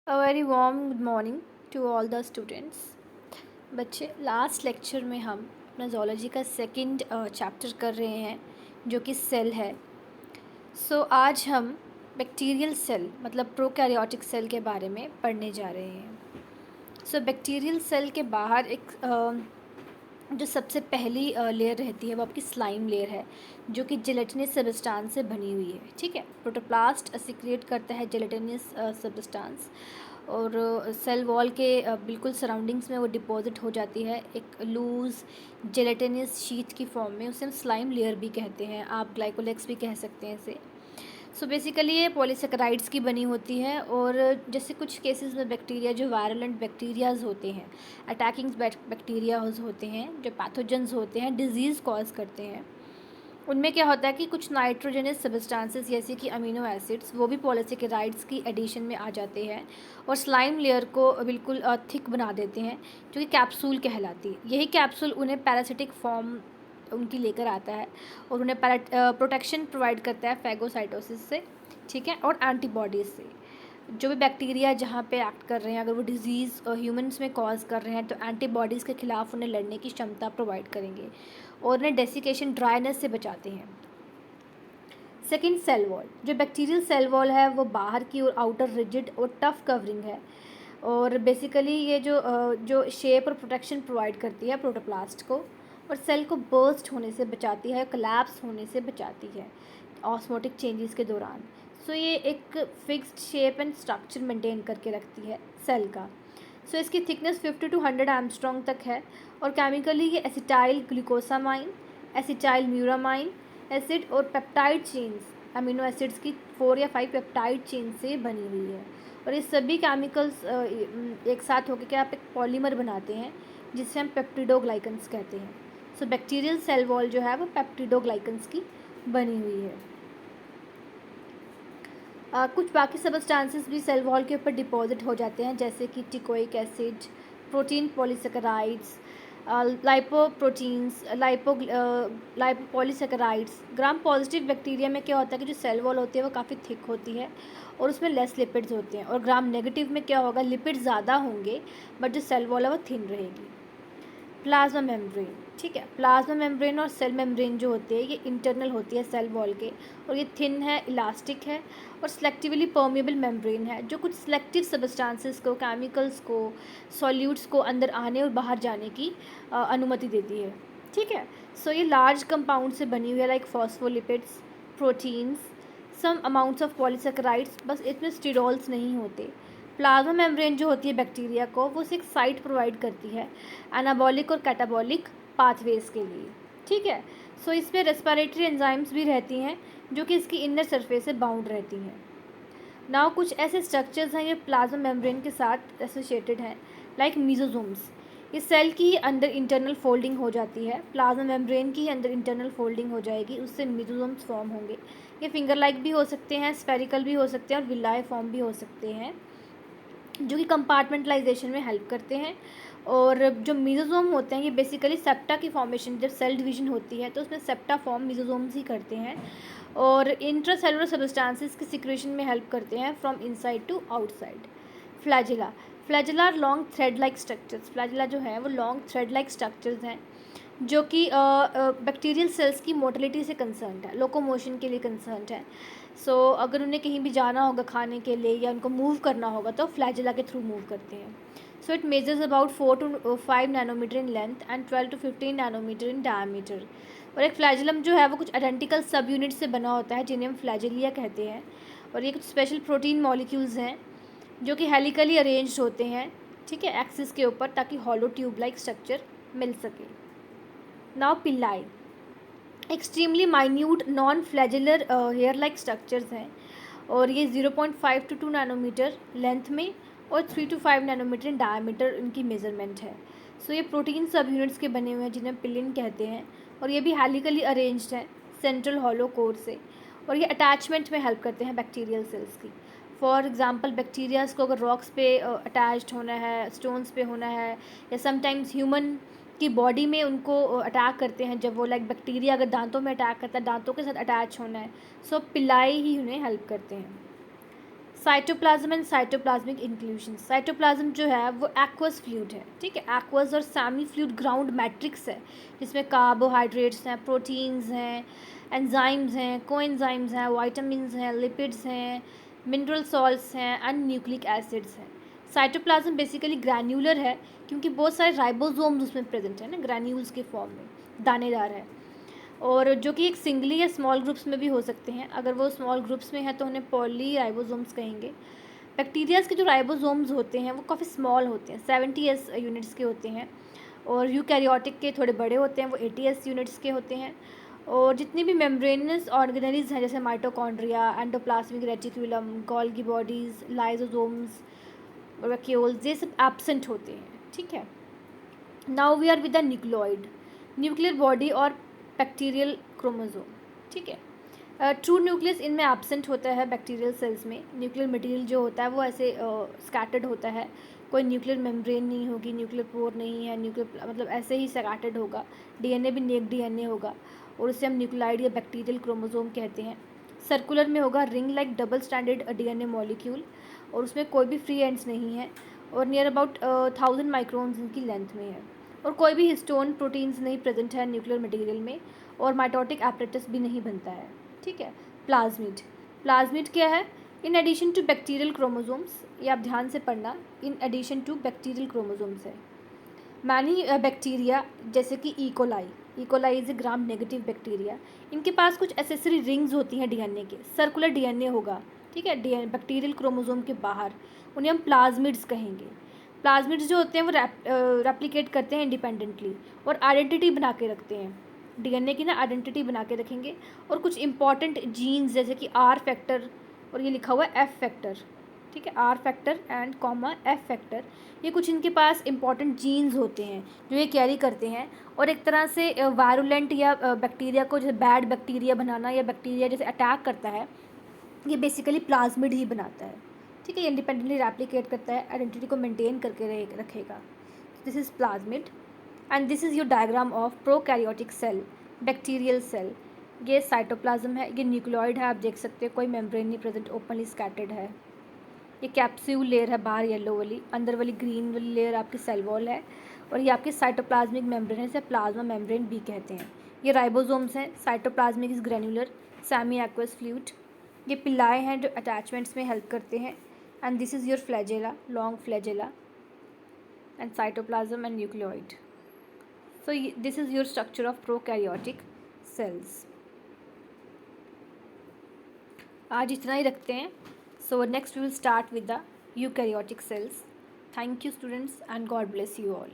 A very warm good morning to all the students. बच्चे, last lecture में हम अपना zoology का सेकंड चैप्टर कर रहे हैं जो कि सेल है. आज हम बैक्टीरियल सेल मतलब प्रोकैरियोटिक सेल के बारे में पढ़ने जा रहे हैं. बैक्टीरियल सेल के बाहर एक जो सबसे पहली लेयर रहती है वो आपकी स्लाइम लेयर है जो कि जेलेटिनस सब्सटेंस से बनी हुई है. ठीक है, प्रोटोप्लास्ट सिक्रिएट करता है जेलेटिनस सब्सटेंस और सेल वॉल के बिल्कुल सराउंडिंग्स में वो डिपॉजिट हो जाती है एक लूज़ जेलेटिनस शीट की फॉर्म में. उसे हम स्लाइम लेयर भी कहते हैं, आप ग्लाइकोलेक्स भी कह सकते हैं इसे. बेसिकली ये पॉलीसेकेराइड्स की बनी होती है और जैसे कुछ केसेस में बैक्टीरिया जो वायरलेंट बैक्टीरियाज होते हैं, अटैकिंग बैक्टीरियाज होते हैं, जो पैथोजेंस होते हैं, डिजीज़ कॉज करते हैं, उनमें क्या होता है कि कुछ नाइट्रोजनस सब्सटेंसेस जैसे कि अमीनो एसिड्स वो भी पॉलीसेकेराइड्स की एडिशन में आ जाते हैं और स्लाइम लेयर को बिल्कुल थिक बना देते हैं जो कि कैप्सूल कहलाती है. यही कैप्सूल उन्हें पैरासिटिक फॉर्म उनकी लेकर आता है और उन्हें प्रोटेक्शन प्रोवाइड करता है फैगोसाइटोसिस से. ठीक है, और एंटीबॉडीज़ से. जो भी बैक्टीरिया जहाँ पे एक्ट कर रहे हैं अगर वो डिजीज़ ह्यूमंस में कॉज कर रहे हैं तो एंटीबॉडीज़ के ख़िलाफ़ उन्हें लड़ने की क्षमता प्रोवाइड करेंगे और उन्हें डेसिकेशन ड्राइनेस से बचाते हैं. Second, cell wall. जो बैक्टीरियल सेल वॉल है वो बाहर की और आउटर रिजिड और टफ कवरिंग है और बेसिकली ये जो शेप और प्रोटेक्शन प्रोवाइड करती है प्रोटोप्लास्ट को और सेल को बर्स्ट होने से बचाती है, कोलैप्स होने से बचाती है ऑस्मोटिक चेंजेस के दौरान. ये एक fixed shape and structure maintain करके रखती है सेल का. इसकी थिकनेस 50 to 100 एंगस्ट्रॉम तक है और केमिकली ये एसिटाइल ग्लूकोसामाइन, एसिटाइल म्यूरामाइन एसिड और पेप्टाइड चेन्स, अमीनो एसिड्स की 4 या 5 पेप्टाइड चेन से बनी हुई है और ये सभी केमिकल्स एक साथ होकर के आप एक पॉलीमर बनाते हैं जिसे हम पेप्टिडोग्लाइकन्स कहते हैं. बैक्टीरियल सेल वॉल जो है वो पेप्टिडोग्लाइकन्स की बनी हुई है. कुछ बाकी सब्सटेंसेस भी सेल वॉल के ऊपर डिपॉजिट हो जाते हैं जैसे कि teichoic acid, protein polysaccharides, lipoproteins, lipopolysaccharides. Gram positive bacteria में क्या होता है कि जो सेल वॉल होती है वो काफ़ी थिक होती है और उसमें लेस लिपिड्स होते हैं और ग्राम नेगेटिव में क्या होगा, लिपिड्स ज़्यादा होंगे बट जो सेल वॉल है वो थिन रहेगी. Plasma membrane. ठीक है, प्लाज्मा मेम्ब्रेन और सेल मेम्ब्रेन जो होती है ये इंटरनल होती है सेल वॉल के और ये थिन है, इलास्टिक है और सेलेक्टिवली परमेबल मेम्ब्रेन है जो कुछ सेलेक्टिव सब्सटेंसेस को, केमिकल्स को, सॉल्यूट्स को अंदर आने और बाहर जाने की अनुमति देती है. ठीक है, ये लार्ज कंपाउंड से बनी हुई है like phospholipids, proteins, some amounts of polysaccharides. बस इसमें स्टीरॉल्स नहीं होते. प्लाज्मा मेम्ब्रेन जो होती है बैक्टीरिया को वो एक साइट प्रोवाइड करती है एनाबॉलिक और कैटाबॉलिक पाथवेज के लिए. ठीक है, इसमें रेस्पिरेटरी एंजाइम्स भी रहती हैं जो कि इसकी इनर सरफेस से बाउंड रहती हैं. नाउ कुछ ऐसे स्ट्रक्चर्स हैं जो प्लाज्मा मेम्ब्रेन के साथ एसोसिएटेड हैं लाइक मीजोजोम्स. इस सेल की अंदर इंटरनल फोल्डिंग हो जाती है, प्लाज्मा मेम्ब्रेन की अंदर इंटरनल फोल्डिंग हो जाएगी, उससे मीजोजोम्स फॉर्म होंगे. ये फिंगर लाइक भी हो सकते हैं, स्फेरिकल भी हो सकते हैं और विलाय फॉर्म भी हो सकते हैं जो कि कंपार्टमेंटलाइजेशन में हेल्प करते हैं. और जो मीजोजोम होते हैं ये बेसिकली सेप्टा की फॉर्मेशन, जब सेल डिवीजन होती है तो उसमें सेप्टा फॉर्म मीजोजोम्स ही करते हैं और इंट्रासेलुलर सब्सटेंसेस की सिक्रेशन में हेल्प करते हैं from inside to outside. Flagella. Flagella long thread like structures. Flagella जो है वो लॉन्ग थ्रेड लाइक स्ट्रक्चर्स हैं जो कि बैक्टीरियल सेल्स की मोटिलिटी से कंसर्न है, लोकोमोशन के लिए कंसर्न है. अगर उन्हें कहीं भी जाना होगा खाने के लिए या उनको मूव करना होगा तो फ्लैजिला के थ्रू मूव करते हैं. It measures about 4 to 5 nanometre in length and 12 to 15 nanometre in diameter. और एक फ्लैजिलम जो है वो कुछ आइडेंटिकल सब यूनिट से बना होता है जिन्हें हम फ्लैजिलिया कहते हैं और ये कुछ स्पेशल प्रोटीन मॉलिक्यूल्स हैं जो कि हेलिकली अरेंज्ड होते हैं. ठीक है, एक्सिस के ऊपर, ताकि हॉलो ट्यूब लाइक स्ट्रक्चर मिल सके. Now pili. Extremely minute non flagellar hair like structures हैं और ये 0.5 to 2 नैनोमीटर लेंथ में और 3 to 5 नैनोमीटर इन डायमीटर इनकी मेजरमेंट है. ये प्रोटीन सब यूनिट्स के बने हुए हैं जिन्हें पिलिन कहते हैं और ये भी हेलिकली अरेंज्ड हैं सेंट्रल हॉलो कोर से और ये अटैचमेंट में हेल्प करते हैं बैक्टीरियल सेल्स की. फॉर एग्जांपल बैक्टीरियाज को अगर रॉक्स पे अटैच्ड होना है, स्टोन्स पे होना है या समटाइम्स ह्यूमन की बॉडी में उनको अटैक करते हैं, जब वो लाइक बैक्टीरिया अगर दांतों में अटैक करता है, दांतों के साथ अटैच होना है, पिलाई ही उन्हें हेल्प करते हैं. Cytoplasm and cytoplasmic inclusion. Cytoplasm जो है वो एक्वस फ्लूइड है, ठीक है। एक्वस और सेमी फ्लूइड ग्राउंड मैट्रिक्स है जिसमें कार्बोहाइड्रेट्स हैं, प्रोटीन्स हैं, एंजाइम्स हैं, कोएंजाइम्स हैं, वाइटामिन हैं, लिपिड्स हैं, मिनरल सॉल्ट्स हैं एंड न्यूक्लिक एसिड्स हैं। साइटोप्लाज्म बेसिकली ग्रैन्युलर है क्योंकि बहुत सारे राइबोसोम्स उसमें प्रेजेंट है ना, ग्रैन्यूल्स के फॉर्म में, दानेदार है। और जो कि एक सिंगली या स्मॉल ग्रुप्स में भी हो सकते हैं। अगर वो स्मॉल ग्रुप्स में है तो उन्हें पॉली राइबोसोम्स कहेंगे। बैक्टीरियाज के जो राइबोसोम्स होते हैं वो काफ़ी स्मॉल होते हैं, 70s यूनिट्स के होते हैं। और यूकैरियोटिक के थोड़े बड़े होते हैं, वो 80s यूनिट्स के होते हैं। और जितनी भी मेम्ब्रेनस ऑर्गेनेल्स हैं जैसे mitochondria, endoplasmic reticulum, Golgi bodies, lysosomes, vacuoles, ये सब एब्सेंट होते हैं, ठीक है। Now we are with the nucleoid, nuclear body और बैक्टीरियल क्रोमोसोम, ठीक है। ट्रू न्यूक्लियस इनमें एब्सेंट होता है बैक्टीरियल सेल्स में। न्यूक्लियर मटेरियल जो होता है वो ऐसे स्कैटर्ड होता है, कोई न्यूक्लियर मेम्ब्रेन नहीं होगी, न्यूक्लियर पोर नहीं है, न्यूक्लियर मतलब ऐसे ही स्कैटर्ड होगा। डीएनए भी नेक डीएनए होगा और उसे हम न्यूक्लियोइड या बैक्टीरियल क्रोमोसोम कहते हैं। सर्कुलर में होगा ring like double standard DNA molecule और उसमें कोई भी फ्री एंड्स नहीं है और नियर अबाउट 1000 माइक्रोन्स इनकी लेंथ में है। और कोई भी हिस्टोन प्रोटीन्स नहीं प्रेजेंट है न्यूक्लियर मटेरियल में और माइटोटिक एपरेटस भी नहीं बनता है, ठीक है। प्लाज्मिड, प्लाज्मिड क्या है? In addition to bacterial chromosomes, ये आप ध्यान से पढ़ना, in addition to bacterial chromosomes है। मैनी बैक्टीरिया जैसे कि E coli, E coli is a gram negative bacteria, इनके पास कुछ एसेसरी रिंग्स होती हैं डीएनए के, सर्कुलर डीएनए होगा, ठीक है, डीएनए बैक्टीरियल क्रोमोसोम के बाहर, उन्हें हम प्लाज्मिड्स कहेंगे। प्लाज्मिड्स जो होते हैं वो रेप्लिकेट करते हैं इंडिपेंडेंटली और आइडेंटिटी बना के रखते हैं, डीएनए की ना आइडेंटिटी बना के रखेंगे। और कुछ इंपॉर्टेंट जीन्स जैसे कि आर फैक्टर और ये लिखा हुआ है एफ फैक्टर, ठीक है, R factor and comma F factor, ये कुछ इनके पास इंपॉर्टेंट जीन्स होते हैं जो ये कैरी करते हैं। और एक तरह से वायरुलेंट या बैक्टीरिया को जैसे बैड बैक्टीरिया बनाना या बैक्टीरिया जैसे अटैक करता है, ये बेसिकली प्लाज्मिड ही बनाता है, ठीक है। ये इंडिपेंडेंटली रेप्लिकेट करता है, आइडेंटिटी को मेंटेन करके रखेगा। This is plasmid and this is your diagram of prokaryotic cell, bacterial cell. ये साइटोप्लाज्म है, ये न्यूक्लियोइड है, आप देख सकते हैं कोई मेम्ब्रेन नहीं प्रेजेंट, ओपनली स्कैटर्ड है। ये कैप्सूल लेयर है बाहर येलो वाली, अंदर वाली ग्रीन वाली लेयर आपकी सेल वॉल है और ये आपकी साइटोप्लाज्मिक मेम्ब्रेन है, इसे प्लाज्मा मेम्ब्रेन भी कहते हैं। ये राइबोसोम्स हैं, cytoplasmic is granular, semi aqueous fluid. ये पिलाए हैं जो अटैचमेंट्स में हेल्प करते हैं and this is your flagella, long flagella and cytoplasm and nucleoid. So this is your structure of prokaryotic cells. आज इतना ही रखते हैं। So next we will start with the eukaryotic cells. Thank you students and God bless you all.